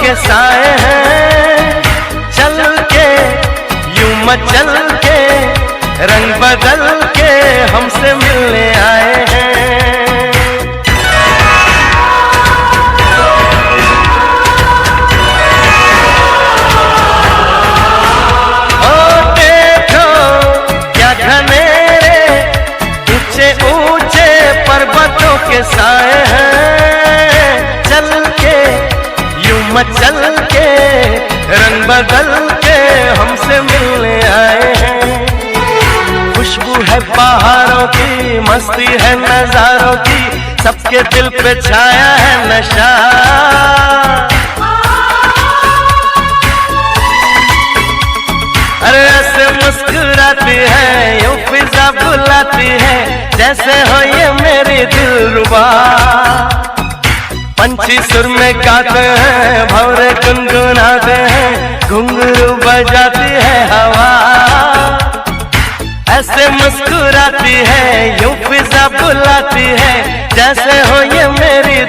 के साए हैं, चल के यूं मचल के रंग बदल के हमसे मिलने आए हैं। ओ देखो क्या घनेरे ऊंचे ऊंचे पर्वतों के साए हैं, चल के यूं मचल के रंग बदल के हमसे मिलने आए हैं। खुशबू है पहाड़ों की, मस्ती है नजारों की, सबके दिल पे छाया है नशा। अरे ऐसे मुस्कुराती है, यूं फिजा बुलाती है, जैसे हो ये मेरी दिलरुबा। पंछी सुर में गाते हैं, भंवरे गुनगुनाते हैं, घुंघरू बजाती है हवा। ऐसे मुस्कुराती है, यूं फिजा बुलाती है, जैसे हो ये मेरी